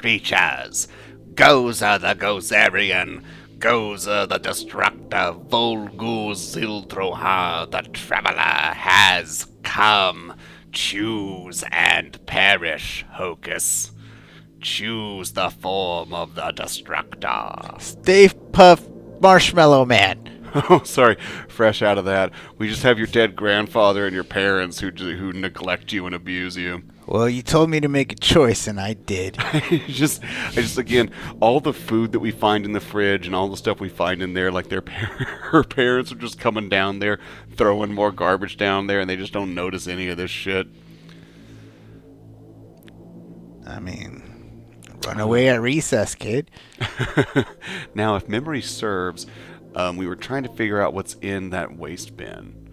creatures. Gozer the Gozerian, Gozer the Destructor, Volguz Zildroha, the Traveler has come. Choose and perish, Hokus. Choose the form of the Destructor. Stay Puff Marshmallow Man. Oh, sorry, fresh out of that. We just have your dead grandfather and your parents who neglect you and abuse you. Well, you told me to make a choice, and I did. I just again, all the food that we find in the fridge and all the stuff we find in there, like her parents are just coming down there, throwing more garbage down there, and they just don't notice any of this shit. I mean, run away at recess, kid. Now, if memory serves, we were trying to figure out what's in that waste bin.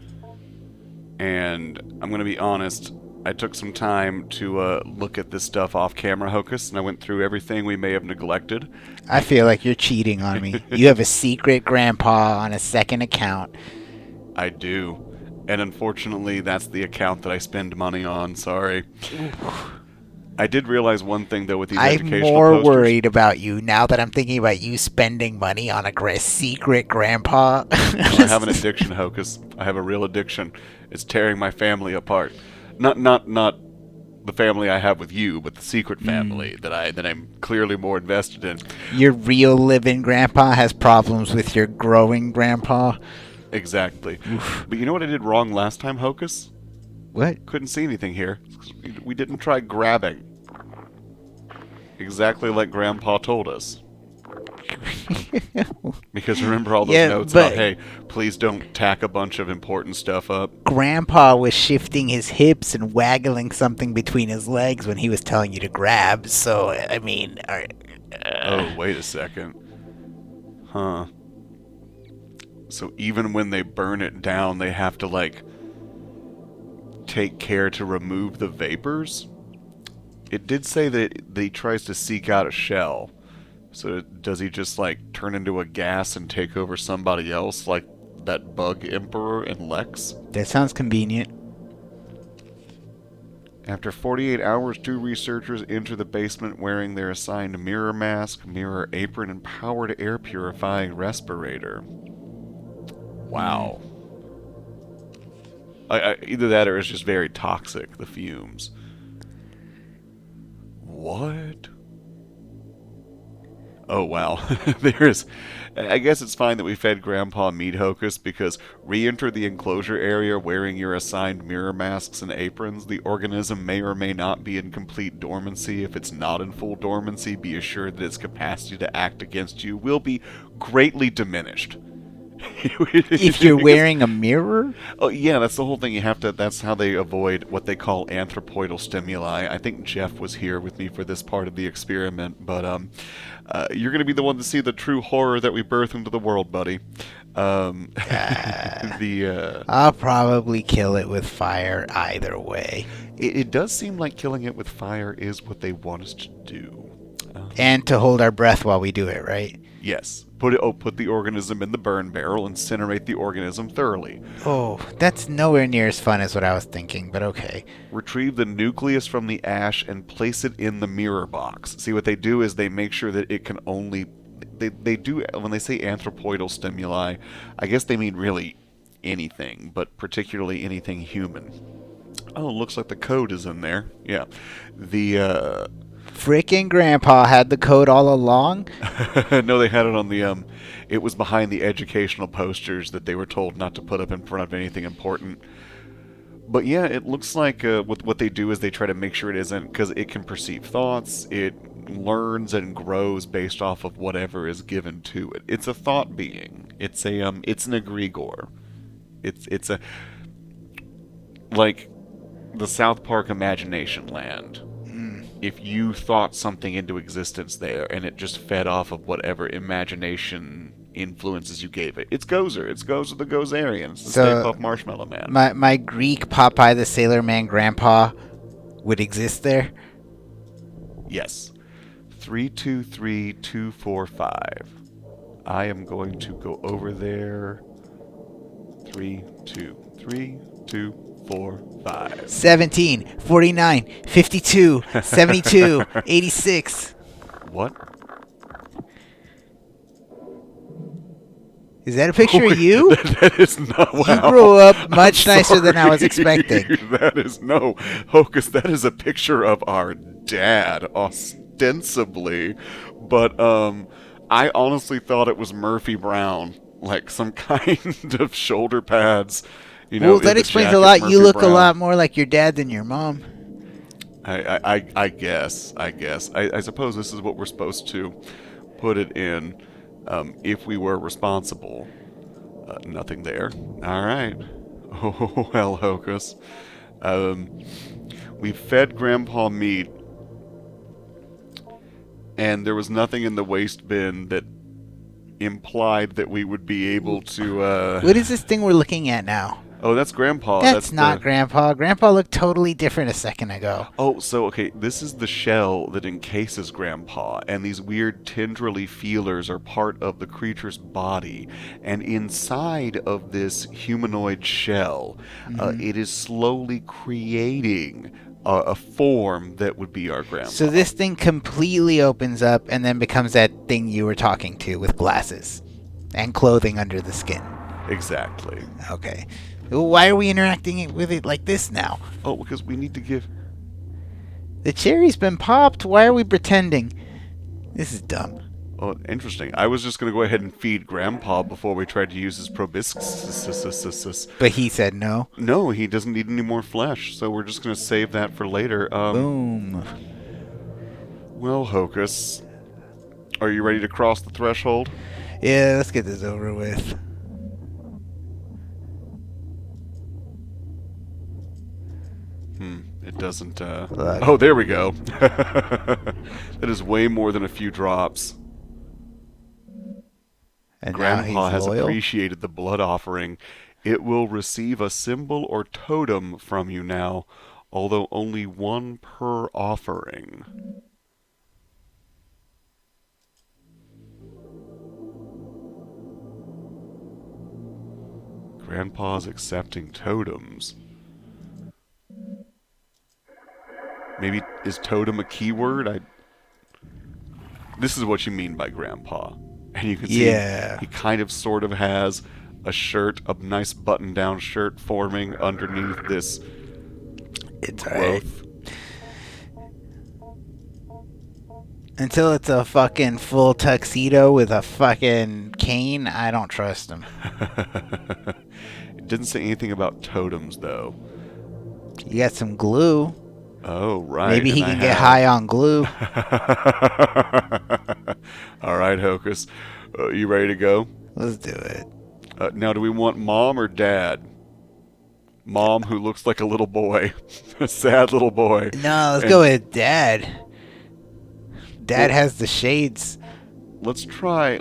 And I'm going to be honest, I took some time to look at this stuff off camera, Hocus, and I went through everything we may have neglected. I feel like you're cheating on me. You have a secret grandpa on a second account. I do. And unfortunately, that's the account that I spend money on. Sorry. I did realize one thing, though, with these educational posters. I'm more worried about you now that I'm thinking about you spending money on a secret grandpa. I have an addiction, Hocus. I have a real addiction. It's tearing my family apart. Not the family I have with you, but the secret family that I'm clearly more invested in. Your real living grandpa has problems with your growing grandpa. Exactly. But you know what I did wrong last time, Hocus? What? Couldn't see anything here. We didn't try grabbing. Exactly like Grandpa told us. Because remember all those notes about, hey, please don't tack a bunch of important stuff up? Grandpa was shifting his hips and waggling something between his legs when he was telling you to grab, so, I mean... Oh, wait a second. Huh. So even when they burn it down, they have to, like, take care to remove the vapors? It did say that he tries to seek out a shell. So does he just, like, turn into a gas and take over somebody else, like that bug emperor in Lex? That sounds convenient. After 48 hours, 2 researchers enter the basement wearing their assigned mirror mask, mirror apron, and powered air purifying respirator. Wow. Either that or it's just very toxic, the fumes. What? Oh, wow. I guess it's fine that we fed Grandpa meat, Hocus, because re-enter the enclosure area wearing your assigned mirror masks and aprons. The organism may or may not be in complete dormancy. If it's not in full dormancy, be assured that its capacity to act against you will be greatly diminished. If you're wearing a mirror? Oh, yeah, that's the whole thing. That's how they avoid what they call anthropoidal stimuli. I think Jeff was here with me for this part of the experiment, but you're going to be the one to see the true horror that we birth into the world, buddy. I'll probably kill it with fire either way. It does seem like killing it with fire is what they want us to do. And to hold our breath while we do it, right? Yes. Put the organism in the burn barrel, incinerate the organism thoroughly. Oh, that's nowhere near as fun as what I was thinking, but okay. Retrieve the nucleus from the ash and place it in the mirror box. See, what they do is they make sure that it can only... They do, when they say anthropoidal stimuli, I guess they mean really anything, but particularly anything human. Oh, looks like the code is in there. Yeah. Frickin' Grandpa had the code all along? No, they had it on the, it was behind the educational posters that they were told not to put up in front of anything important. But yeah, it looks like what they do is they try to make sure it isn't, because it can perceive thoughts, it learns and grows based off of whatever is given to it. It's a thought being. It's an egregore. It's a, like the South Park Imagination Land. If you thought something into existence there, and it just fed off of whatever imagination influences you gave it. It's Gozer. It's Gozer the Gozerian. It's the Stay Puft Marshmallow Man. My Greek Popeye the Sailor Man grandpa would exist there? Yes. 323245. I am going to go over there. 32325. 17, 49, 52, 72, 86. What? Is that a picture of you? That is not. Wow. You grew up much I'm nicer than I was sorry. expecting. That is no, Hocus. That is a picture of our dad, ostensibly, but I honestly thought it was Murphy Brown, like some kind of shoulder pads. You know, Well, in that the explains a jacket, lot. You Murphy look a Brown. lot more like your dad than your mom. I guess. I suppose this is what we're supposed to put it in, if we were responsible. Nothing there. All right. Oh, well, Hocus. We fed Grandpa meat, and there was nothing in the waste bin that implied that we would be able to, What is this thing we're looking at now? Oh, that's Grandpa. That's not Grandpa. Grandpa looked totally different a second ago. Oh, so, okay, this is the shell that encases Grandpa, and these weird tendrily feelers are part of the creature's body. And inside of this humanoid shell, it is slowly creating a form that would be our Grandpa. So this thing completely opens up and then becomes that thing you were talking to with glasses and clothing under the skin. Exactly. Okay. Why are we interacting with it like this now? Oh, because we need to give... The cherry's been popped. Why are we pretending? This is dumb. Oh, interesting. I was just going to go ahead and feed Grandpa before we tried to use his proboscis. But he said no. No, he doesn't need any more flesh, so we're just going to save that for later. Boom. Well, Hocus, are you ready to cross the threshold? Yeah, let's get this over with. It doesn't, Look. Oh, there we go. That is way more than a few drops. And Grandpa now has he's loyal. appreciated the blood offering. It will receive a symbol or totem from you now, although only one per offering. Grandpa's accepting totems. Maybe is totem a keyword? This is what you mean by Grandpa. And you can see he kind of sort of has a shirt, a nice button-down shirt forming underneath this It's growth. Until it's a fucking full tuxedo with a fucking cane, I don't trust him. It didn't say anything about totems, though. You got some glue. Oh, right. Maybe he can get high on glue. All right, Hocus. You ready to go? Let's do it. Now, do we want Mom or Dad? Mom, who looks like a little boy. A sad little boy. No, let's go with Dad. Dad has the shades. Let's try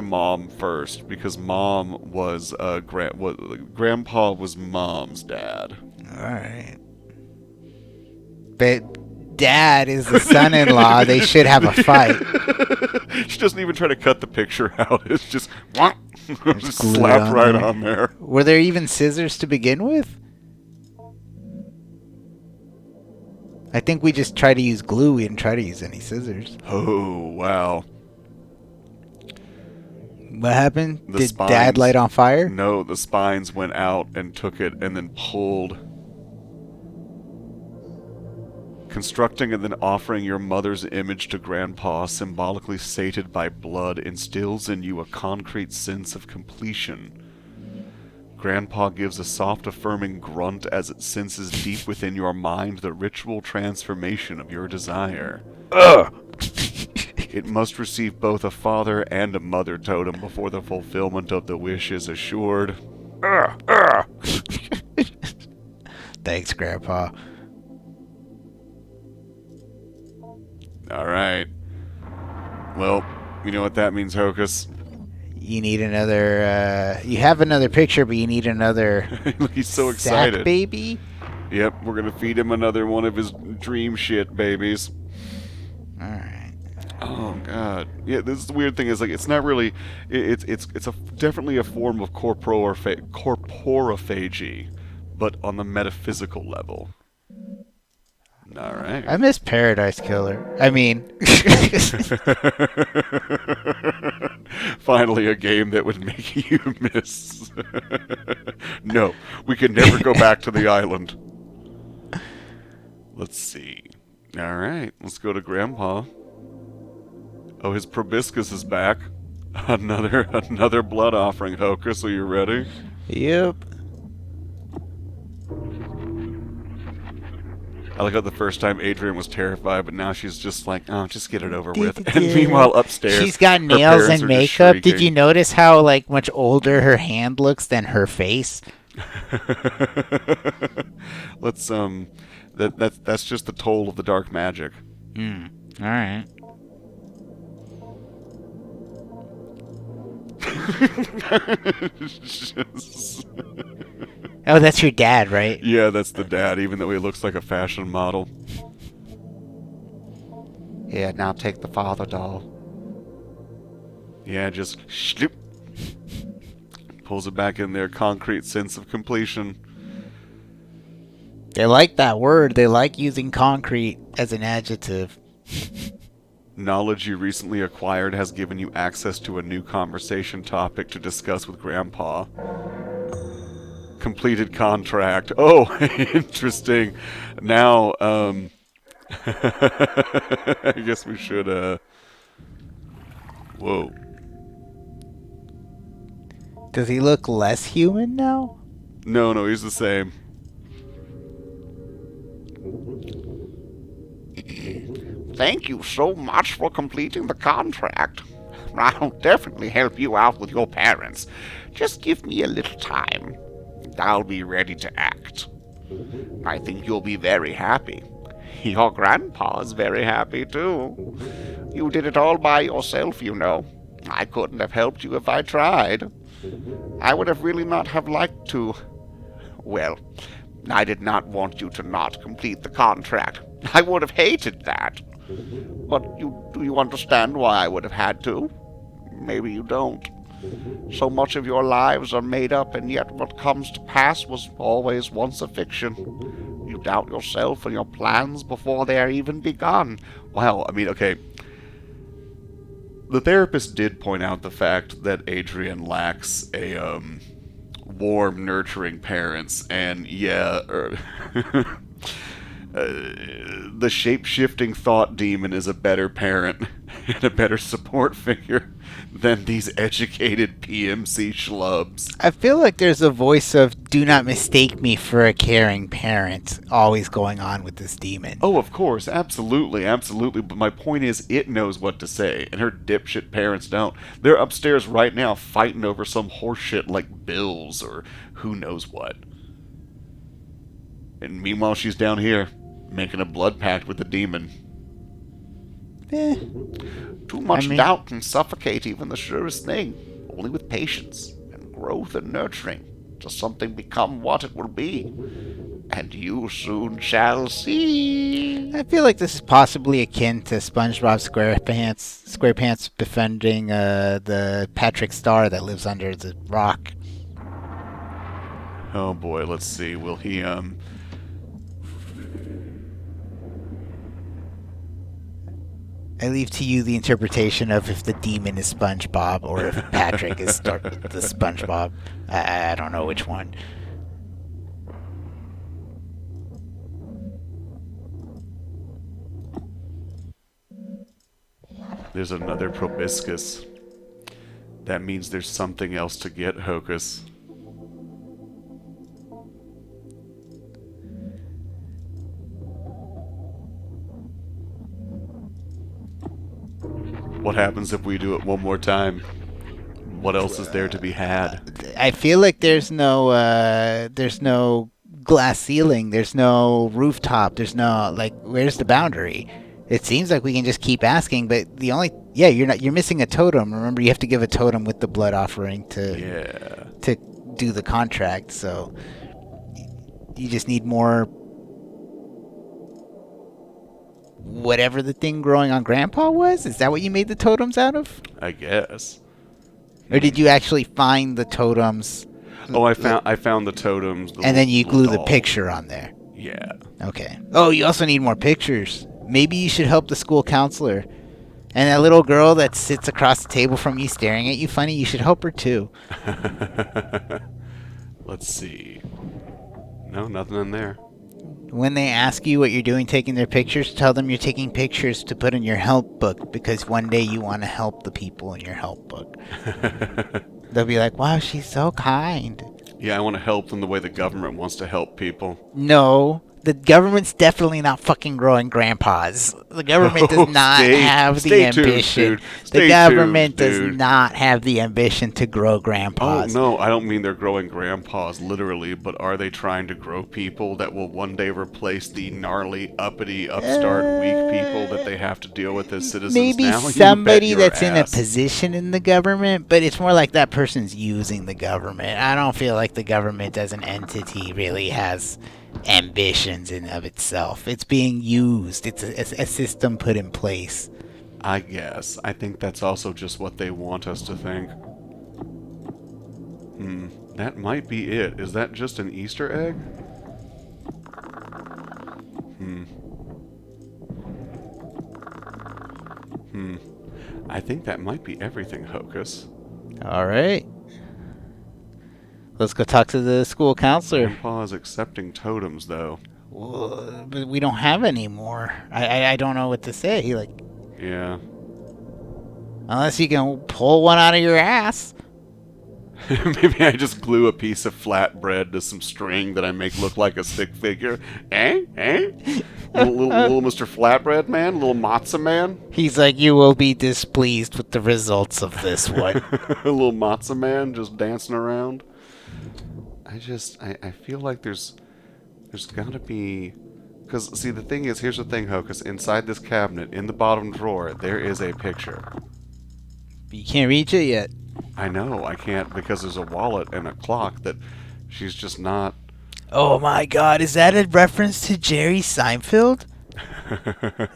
Mom first, because Mom was Grandpa was Mom's dad. All right. But Dad is the son-in-law. They should have a fight. She doesn't even try to cut the picture out. It's just just glued slapped on right there. on there. Were there even scissors to begin with? I think we just try to use glue. We didn't try to use any scissors. Oh, wow. What happened? The Did spines. Dad light on fire? No, the spines went out and took it and then pulled. Constructing and then offering your mother's image to Grandpa, symbolically sated by blood, instills in you a concrete sense of completion. Grandpa gives a soft, affirming grunt as it senses deep within your mind the ritual transformation of your desire. It must receive both a father and a mother totem before the fulfillment of the wish is assured. Thanks, Grandpa. Alright. Well, you know what that means, Hocus. You need another, you have another picture, but you need another He's so sack excited. baby? Yep, we're gonna feed him another one of his dream shit babies. Alright. Oh god. Yeah, this is the weird thing is like it's not really it's definitely a form of corporophagy, but on the metaphysical level. All right. I miss Paradise Killer. I mean, Finally, a game that would make you miss. No, we can never go back to the island. Let's see. All right, let's go to Grandpa. Oh, his proboscis is back. Another blood offering, Hokus. Are you ready? yep. I like how the first time Adrian was terrified, but now she's just like, oh, just get it over with. And meanwhile, upstairs, she's got her nails parents and are just makeup. Did you shrieking. notice how like much older her hand looks than her face? Let's that's just the toll of the dark magic. All right. Just- Oh, that's your dad, right? Yeah, that's the dad, even though he looks like a fashion model. Yeah, now take the father doll. Yeah, just shloop. Pulls it back in there, concrete sense of completion. They like that word. They like using concrete as an adjective. Knowledge you recently acquired has given you access to a new conversation topic to discuss with Grandpa. Completed contract. Oh, interesting. Now, I guess we should, whoa. Does he look less human now? No, he's the same. Thank you so much for completing the contract. I'll definitely help you out with your parents. Just give me a little time. I'll be ready to act. I think you'll be very happy. Your grandpa's very happy, too. You did it all by yourself, you know. I couldn't have helped you if I tried. I would have really not have liked to. Well, I did not want you to not complete the contract. I would have hated that. But do you understand why I would have had to? Maybe you don't. So much of your lives are made up, and yet what comes to pass was always once a fiction. You doubt yourself and your plans before they are even begun. Well, I mean, okay. The therapist did point out the fact that Adrian lacks a, warm, nurturing parents, and yeah, the shape-shifting thought demon is a better parent and a better support figure than these educated PMC schlubs. I feel like there's a voice of "Do not mistake me for a caring parent" always going on with this demon. Oh, of course, absolutely. But my point is, it knows what to say, and her dipshit parents don't. They're upstairs right now fighting over some horseshit like bills or who knows what. And meanwhile, she's down here making a blood pact with the demon. Too much I mean- doubt can suffocate even the surest thing. Only with patience and growth and nurturing does something become what it will be. And you soon shall see. I feel like this is possibly akin to SpongeBob SquarePants befriending the Patrick Star that lives under the rock. Oh boy, let's see. Will he, I leave to you the interpretation of if the demon is SpongeBob or if Patrick is the SpongeBob. I don't know which one. There's another proboscis. That means there's something else to get, Hokus. What happens if we do it one more time? What else is there to be had? I feel like there's no glass ceiling, there's no rooftop, there's no where's the boundary? It seems like we can just keep asking, but you're missing a totem. Remember, you have to give a totem with the blood offering to do the contract. So you just need more whatever the thing growing on Grandpa was. Is that what you made the totems out of? I guess. Or did you actually find the totems? Oh, I found the totems. And then you glue the doll. picture on there. Yeah. Okay. Oh, you also need more pictures. Maybe you should help the school counselor. And that little girl that sits across the table from you staring at you funny, you should help her too. Let's see. No, nothing in there. When they ask you what you're doing taking their pictures, tell them you're taking pictures to put in your help book because one day you want to help the people in your help book. They'll be like, wow, she's so kind. Yeah, I want to help them the way the government wants to help people. No, the government's definitely not fucking growing grandpas. The government does not have the stay tuned, ambition. dude. Stay The government tuned, does dude. not have the ambition to grow Oh, grandpas. no, I don't mean they're growing grandpas, literally, but are they trying to grow people that will one day replace the gnarly, uppity, upstart, weak people that they have to deal with as citizens Maybe now? You somebody bet your that's in a ass. position in the government, but it's more like that person's using the government. I don't feel like the government as an entity really has ambitions in of itself. It's being used. It's a system put in place. I guess. I think that's also just what they want us to think. That might be it. Is that just an Easter egg? I think that might be everything, Hocus. All right. Let's go talk to the school counselor. Grandpa is accepting totems, though. Well, but we don't have any more. I don't know what to say. Like, Yeah. unless you can pull one out of your ass. Maybe I just glue a piece of flatbread to some string that I make look like a stick figure. Little Mr. Flatbread Man? Little Matzah Man? He's like, you will be displeased with the results of this one. A little Matzah Man just dancing around? I feel like there's gotta be... Because, see, the thing is, here's the thing, Hocus. Inside this cabinet, in the bottom drawer, there is a picture. But you can't reach it yet. I know, I can't, because there's a wallet and a clock that she's just not... Oh my god, is that a reference to Jerry Seinfeld?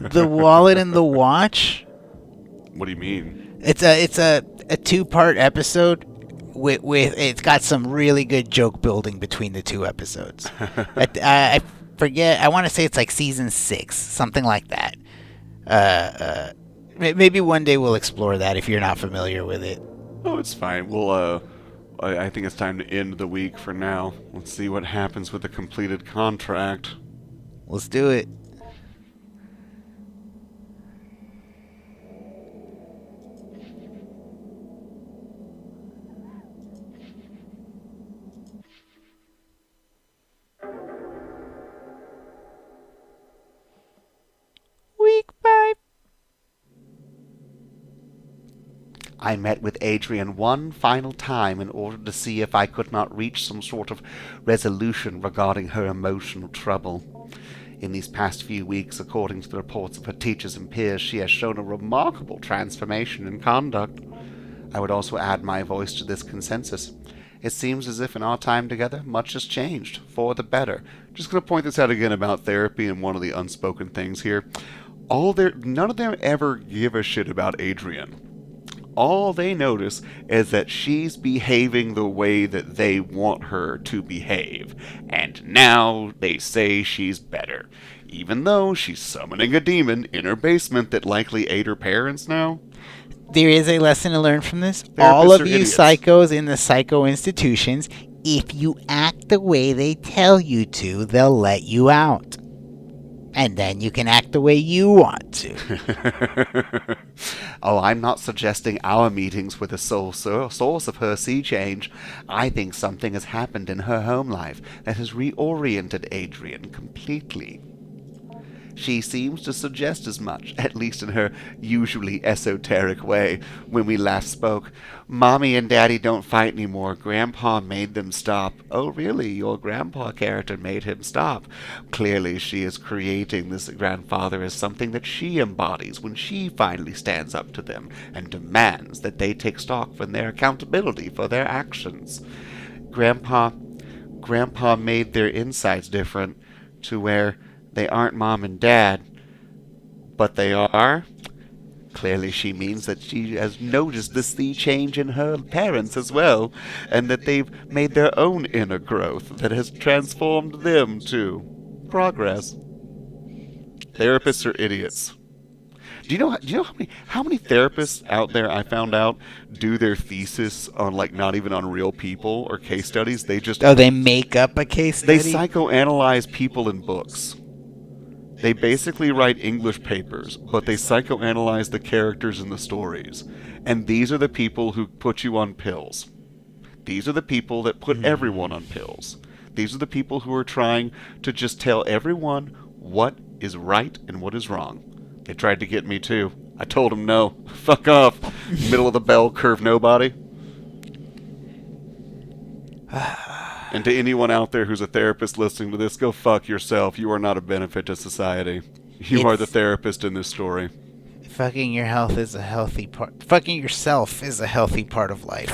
The wallet and the watch? What do you mean? It's a two-part episode with it's got some really good joke building between the two episodes. I forget, I want to say it's like season 6, something like that. Maybe one day we'll explore that if you're not familiar with it. Oh, it's fine. We'll, I think it's time to end the week for now. Let's see what happens with the completed contract. Let's do it. Week 5. I met with Adrian one final time in order to see if I could not reach some sort of resolution regarding her emotional trouble. In these past few weeks, according to the reports of her teachers and peers, she has shown a remarkable transformation in conduct. I would also add my voice to this consensus. It seems as if in our time together, much has changed, for the better. Just going to point this out again about therapy and one of the unspoken things here. None of them ever give a shit about Adrian. All they notice is that she's behaving the way that they want her to behave, and now they say she's better, even though she's summoning a demon in her basement that likely ate her parents now. There is a lesson to learn from this. Therapists All of are you idiots. psychos in the psycho institutions, if you act the way they tell you to, they'll let you out. And then you can act the way you want to. Oh, I'm not suggesting our meetings were the sole source of her sea change. I think something has happened in her home life that has reoriented Adrian completely. She seems to suggest as much, at least in her usually esoteric way. When we last spoke, Mommy and Daddy don't fight anymore. Grandpa made them stop. Oh, really? Your grandpa character made him stop. Clearly, she is creating this grandfather as something that she embodies when she finally stands up to them and demands that they take stock from their accountability for their actions. Grandpa made their insides different to where they aren't Mom and Dad, but they are. Clearly she means that she has noticed the sea change in her parents as well, and that they've made their own inner growth that has transformed them too. progress. Therapists are idiots. Do you know how many therapists out there I found out do their thesis on like not even on real people or case studies? Oh, they make up a case They study? psychoanalyze people in books. They basically write English papers, but they psychoanalyze the characters in the stories. And these are the people who put you on pills. These are the people that put everyone on pills. These are the people who are trying to just tell everyone what is right and what is wrong. They tried to get me too. I told them no. Fuck off. Middle of the bell curve nobody. And to anyone out there who's a therapist listening to this, go fuck yourself. You are not a benefit to society. You are the therapist in this story. Fucking your health is a healthy part. Fucking yourself is a healthy part of life.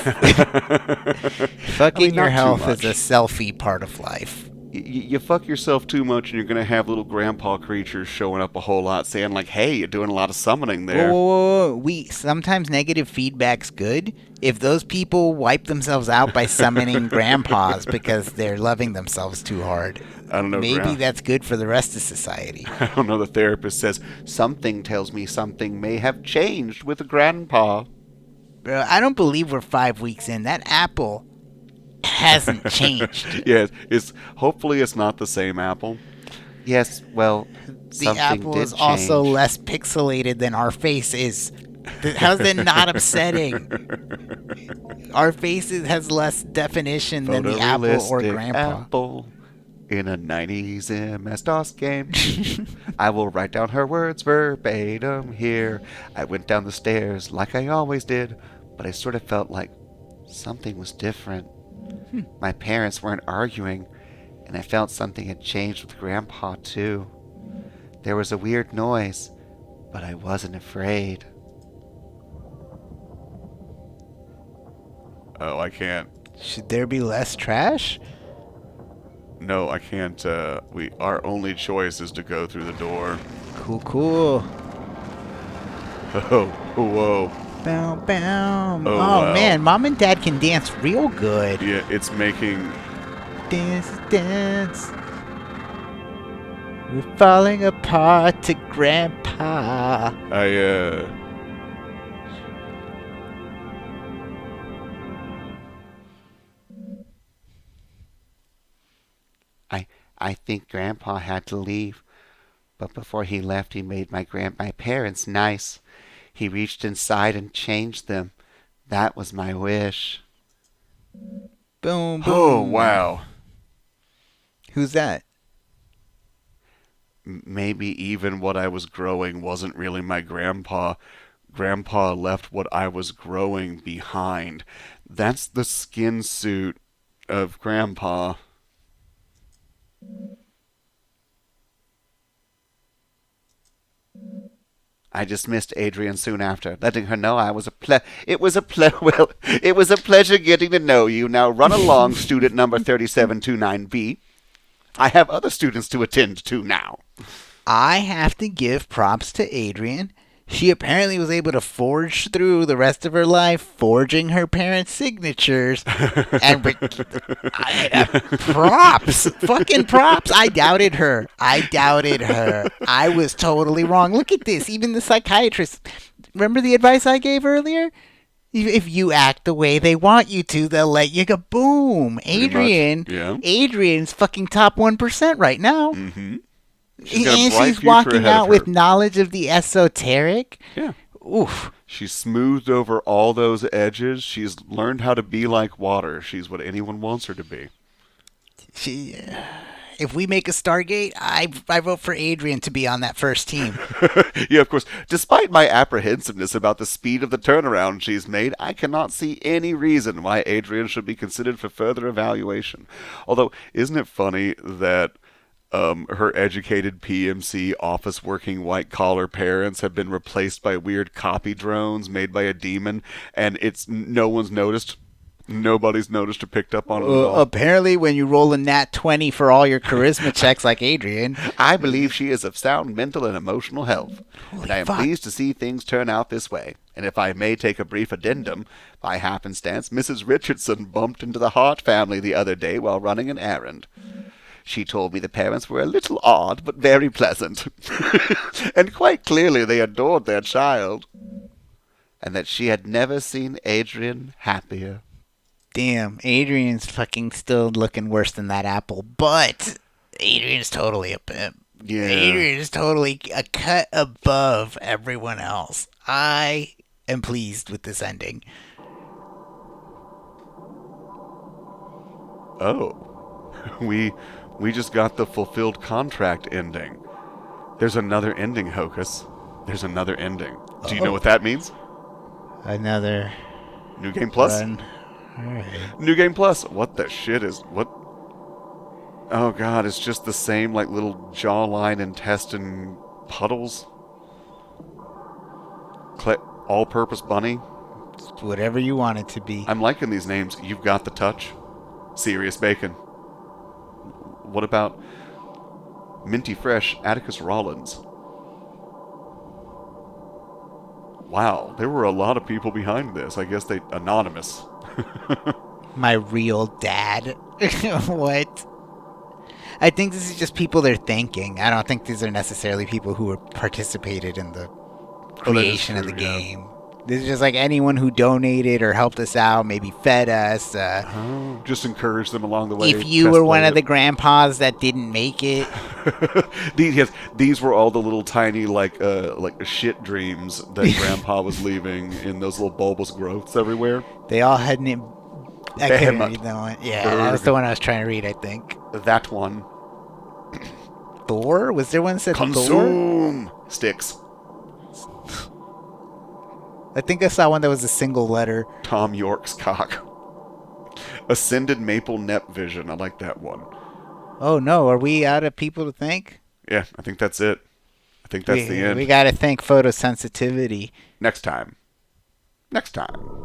Fucking your health is a selfie part of life. You fuck yourself too much and you're going to have little grandpa creatures showing up a whole lot saying like, hey, you're doing a lot of summoning there. Whoa. Sometimes negative feedback's good if those people wipe themselves out by summoning grandpas because they're loving themselves too hard. I don't know. Maybe that's good for the rest of society. I don't know. The therapist says, something tells me something may have changed with grandpa. Bro, I don't believe we're 5 weeks in. That apple hasn't changed. Yes, hopefully it's not the same apple. Yes, well, the apple is also less pixelated than our face is. How's that not upsetting? Our face has less definition than the apple or grandpa. Apple in a 90s MS-DOS game. I will write down her words verbatim here. I went down the stairs like I always did, but I sort of felt like something was different. My parents weren't arguing, and I felt something had changed with Grandpa, too. There was a weird noise, but I wasn't afraid. Oh, I can't. Should there be less trash? No, I can't. Our only choice is to go through the door. Cool. Oh, whoa. Bow, bow. Oh, wow. Man, Mom and Dad can dance real good. Yeah, it's making... Dance. We're falling apart to Grandpa. I think Grandpa had to leave, but before he left, he made my parents nice. He reached inside and changed them. That was my wish. Boom, boom. Oh, wow. Who's that? Maybe even what I was growing wasn't really my grandpa. Grandpa left what I was growing behind. That's the skin suit of Grandpa. I dismissed Adrian soon after, letting her know it was a pleasure getting to know you. Now run along, student number 3729B. I have other students to attend to now. I have to give props to Adrian. She apparently was able to forge through the rest of her life, forging her parents' signatures. And props. Fucking props. I doubted her. I was totally wrong. Look at this. Even the psychiatrist. Remember the advice I gave earlier? If you act the way they want you to, they'll let you go. Boom. Adrian. Yeah. Adrian's fucking top 1% right now. Mm-hmm. She's walking out with knowledge of the esoteric. Yeah. Oof. She's smoothed over all those edges. She's learned how to be like water. She's what anyone wants her to be. If we make a Stargate, I vote for Adrian to be on that first team. Yeah, of course. Despite my apprehensiveness about the speed of the turnaround she's made, I cannot see any reason why Adrian should be considered for further evaluation. Although, isn't it funny that her educated PMC office-working white-collar parents have been replaced by weird copy drones made by a demon, and no one's noticed. Nobody's noticed or picked up on it at all. Apparently, when you roll a nat 20 for all your charisma checks like Adrian. I believe she is of sound mental and emotional health. And I am pleased to see things turn out this way. And if I may take a brief addendum, by happenstance, Mrs. Richardson bumped into the Hart family the other day while running an errand. She told me the parents were a little odd, but very pleasant. And quite clearly they adored their child. And that she had never seen Adrian happier. Damn, Adrian's fucking still looking worse than that apple, but Adrian's totally a pimp. Yeah. Adrian is totally a cut above everyone else. I am pleased with this ending. Oh, we just got the fulfilled contract ending. There's another ending, Hocus. There's another ending. Do you know what that means? Another New Game Plus? run. Alright. New Game Plus. What the shit is... What? Oh god, it's just the same, like, little jawline intestine puddles? All-purpose bunny? Whatever you want it to be. I'm liking these names. You've got the touch. Serious Bacon. What about Minty Fresh Atticus Rollins? Wow, there were a lot of people behind this. I guess they... Anonymous. My real dad. What? I think this is just people they're thanking. I don't think these are necessarily people who participated in the creation of the game. This is just like anyone who donated or helped us out, maybe fed us. Just encourage them along the way. If you were one of the grandpas that didn't make it. These were all the little tiny, like shit dreams that Grandpa was leaving in those little bulbous growths everywhere. They all had I couldn't Behemoth. read that one. Yeah, that was the one I was trying to read, I think. That one. Thor? Was there one that said Thor? Consume sticks. I think I saw one that was a single letter. Tom York's cock. Ascended Maple Nep Vision. I like that one. Oh no, are we out of people to thank? Yeah, I think that's it. I think that's the end. We gotta thank photosensitivity. Next time. Next time.